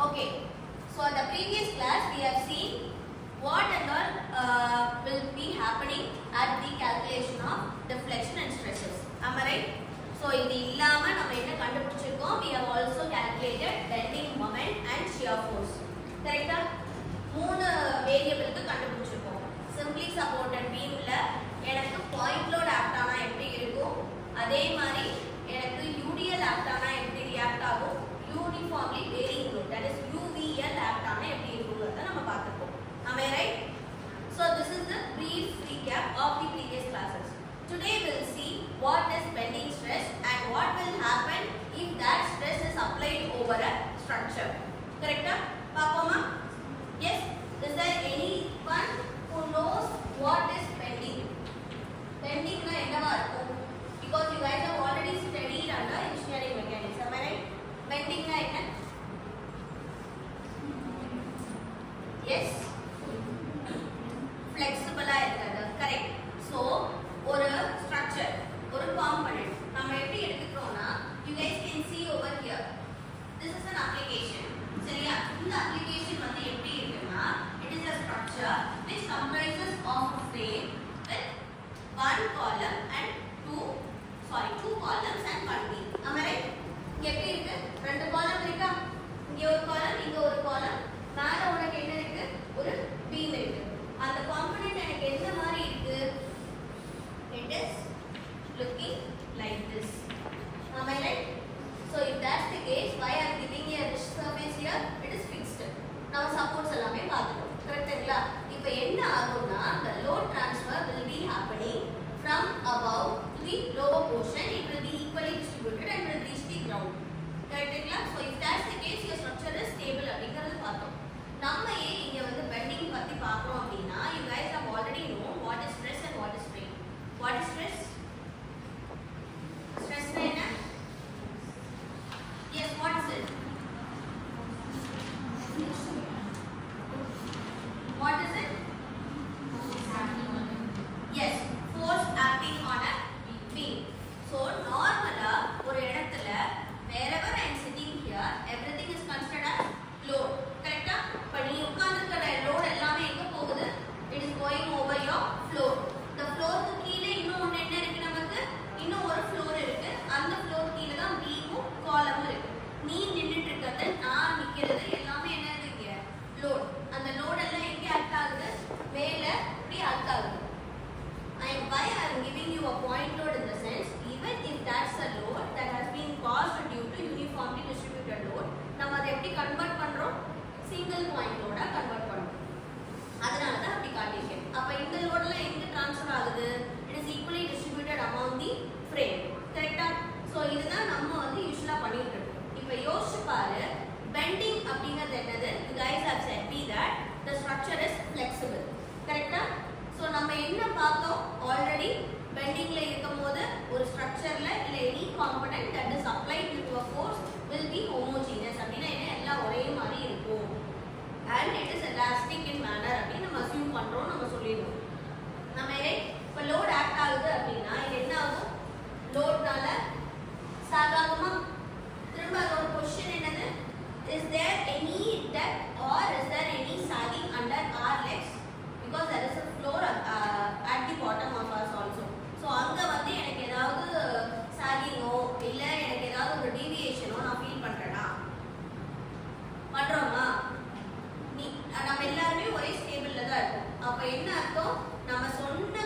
Okay, so in the previous class we have seen what and all will be happening at the calculation of deflection and stresses. Am I right? So இது இல்லாம நம்ம என்ன கண்டுபிடிச்சிருக்கோம்? We have also calculated bending moment and shear force. கரெக்ட்டா? மூணு வேரியபிளுக்கு கண்டுபிடிச்சிருக்கோம். Simply supported beamல எனக்கு point load act ஆனா எப்படி இருக்கும்? அதே மாதிரி எனக்கு UDL act ஆனா எப்படி react ஆகும்? Uniformly varying load, that is UVL act ஆனா எப்படி இருக்கும்ன்றத நம்ம பார்த்திருக்கோம். Am I right? So this is the brief recap of the previous classes. Today we will see what is bending stress and what will happen if that stress is applied over a structure. Correct? Papama? Yes? Is there anyone who knows what is bending? Bending na enna irukum? Because you guys have already studied under engineering mechanics. Am I right? Bending na enna? Yes? Flexible ah irukadhu. Correct. So ஒரு structure, ஒரு component நம்ம எப்படி எடுத்துக்கிறோம்னா, you guys can see over here, this is an application. சரியா? இந்த application வந்து எப்படி இருக்குன்னா, it is a structure which comprises of a frame with one column and two columns and one beam. Am I right? இங்க எப்படி இருக்கு? ரெண்டு column இருக்கா? இங்க ஒரு column, இங்க ஒரு column. மேல உனக்கு என்ன இருக்கு? ஒரு beam இருக்கு. அந்த component எனக்கு எந்த மாதிரி இருக்கு? It is looking like this. Am I right? So if that's the case, why I am giving you a surface here? It is fixed. Now supports எல்லாமே பார்த்துட்டோம். கரெக்ட்டுங்களா? இப்போ என்ன ஆகும்னா, the load transfer will be happening from above to the lower portion. It will be equally distributed and will reach the ground. கரெக்ட்டுங்களா? So if that's the case, your structure is stable அப்படிங்கறது பார்த்தோம். நம்ம ஏன் இங்க வந்து bending பத்தி பார்க்கறோம் அப்படினா, you guys have already known what is stress and what is strain. What is stress? Stress na enna? Yes, what is it? What is it? Yes, force acting on a beam. So normally ஒரு இடத்துல wherever I am sitting here, everything is considered as load. Correct? இப்ப நீ உட்கார்ந்திருக்கிற load எல்லாமே எங்க போகுது? It is going over your floor. The floor க்கு கீழே இன்னும் ஒண்ணு என்ன இருக்கு நமக்கு? இன்னும் ஒரு floor இருக்கு. அந்த floor கீழ தான் beam-உம் column இருக்கு. நீ நின்னுட்டு இருக்கிறது, நான் நிக்கிறது எல்லாமே என்ன இருக்கு? Load. அந்த load எல்லாம் எங்க ஆக்ட் ஆகுது? மேல இப்படி ஆக்ட் ஆகுது. Why I am giving you a point load in the sense, even if that's a load that has been caused due to uniformly distributed load, நம்ம அதை எப்படி கன்வெர்ட் பண்றோம்? சிங்கிள் பாயிண்ட் லோடா கன்வெர்ட் பண்றோம். அதனால தான் அப்படி காட்டியிருக்கேன். அப்ப இந்த லோட்ல எங்க ட்ரான்ஸ்ஃபர் ஆகுது? It is equally distributed among the frame. கரெக்ட்டா? சோ இதுதான் நம்ம வந்து யூசுவலா பண்ணிட்டு இருக்கோம். இப்போ யோசிச்சு பாரு, bending அப்படிங்கிறது என்னது? You guys have said me that the structure is flexible. கரெக்ட்டா? சோ நம்ம என்ன பார்த்தோம்? ஆல்ரெடி bendingல இருக்கும்போது ஒரு ஸ்ட்ரக்சர்ல இல்ல any component that is applied to a force will be homogeneous. அப்படினா என்ன? எல்லாம் ஒரே மாதிரி இருக்கும். And it is elastic in manner அப்படி நம்ம அஸ்யூம் பண்றோம், நம்ம சொல்லிடுவோம். நம்ம இப்ப லோட் ஆக்ட் ஆகுது அப்படினா இது என்ன ஆகும்? லோட்னால சாக் ஆகுமா? திரும்ப ஒரு क्वेश्चन என்னது? Is there any depth or is there any sagging under our legs? Because there is a floor at the bottom of us also. So அங்க வந்து எனக்கு ஏதாவது சாகிங்கோ இல்ல எனக்கு ஏதாவது ஒரு டீவியேஷனோ நான் ஃபீல் பண்றேனா? பண்றோமா? நம்ம எல்லாரும் ஒரே ஸ்டேபிள்ல தான் இருக்கோம். அப்ப என்ன அர்த்தம்? நம்ம சொன்ன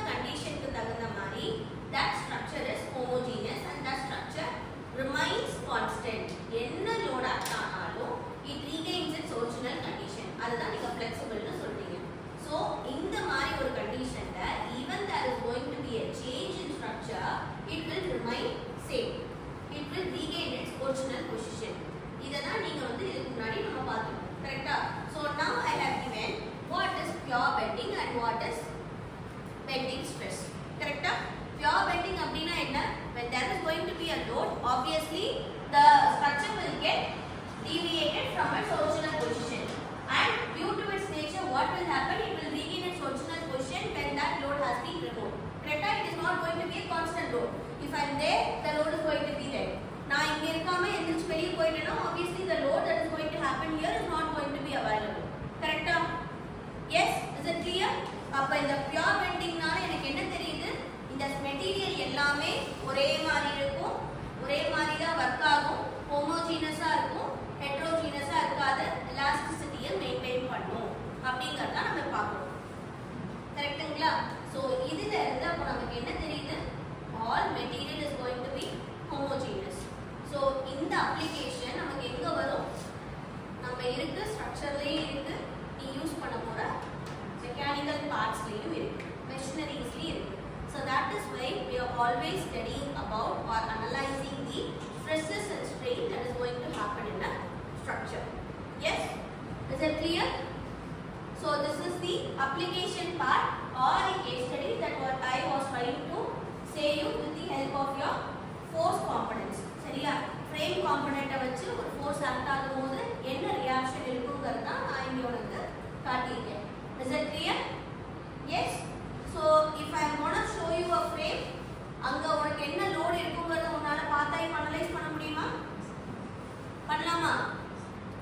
material is going to be homogeneous. So in the application நமக்கு எங்க வரும்? நம்ம இருக்கு ஸ்ட்ரக்சர்லயே இருக்கு, நீ யூஸ் பண்ண போற mechanical partsலயும் இருக்கு, machineries-லயும் இருக்கு. So that is why we are always studying about or analyzing the stresses and strain that is going to happen in a structure. Yes? Is that clear? So this is the application part or the case study that what I was trying to say you with the help of your force components. சரியா? frame component வச்சு ஒரு force act ஆகும்போது என்ன reaction இருக்குங்கிறத நான் இங்க உங்களுக்கு காட்டியிருக்கேன். Is that clear? Yes? So if I am going to show you a frame, அங்க உனக்கு என்ன லோட் இருக்குங்கிறத உன்னால பார்த்தா அனலைஸ் பண்ண முடியுமா? பண்ணலாமா?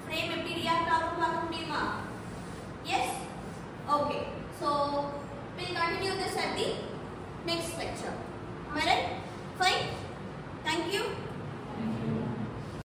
frame எப்படி ரியாக்ட் ஆகும் பார்க்க முடியுமா? Yes? Okay. So we'll continue this at the next lecture. Am I right? Fine?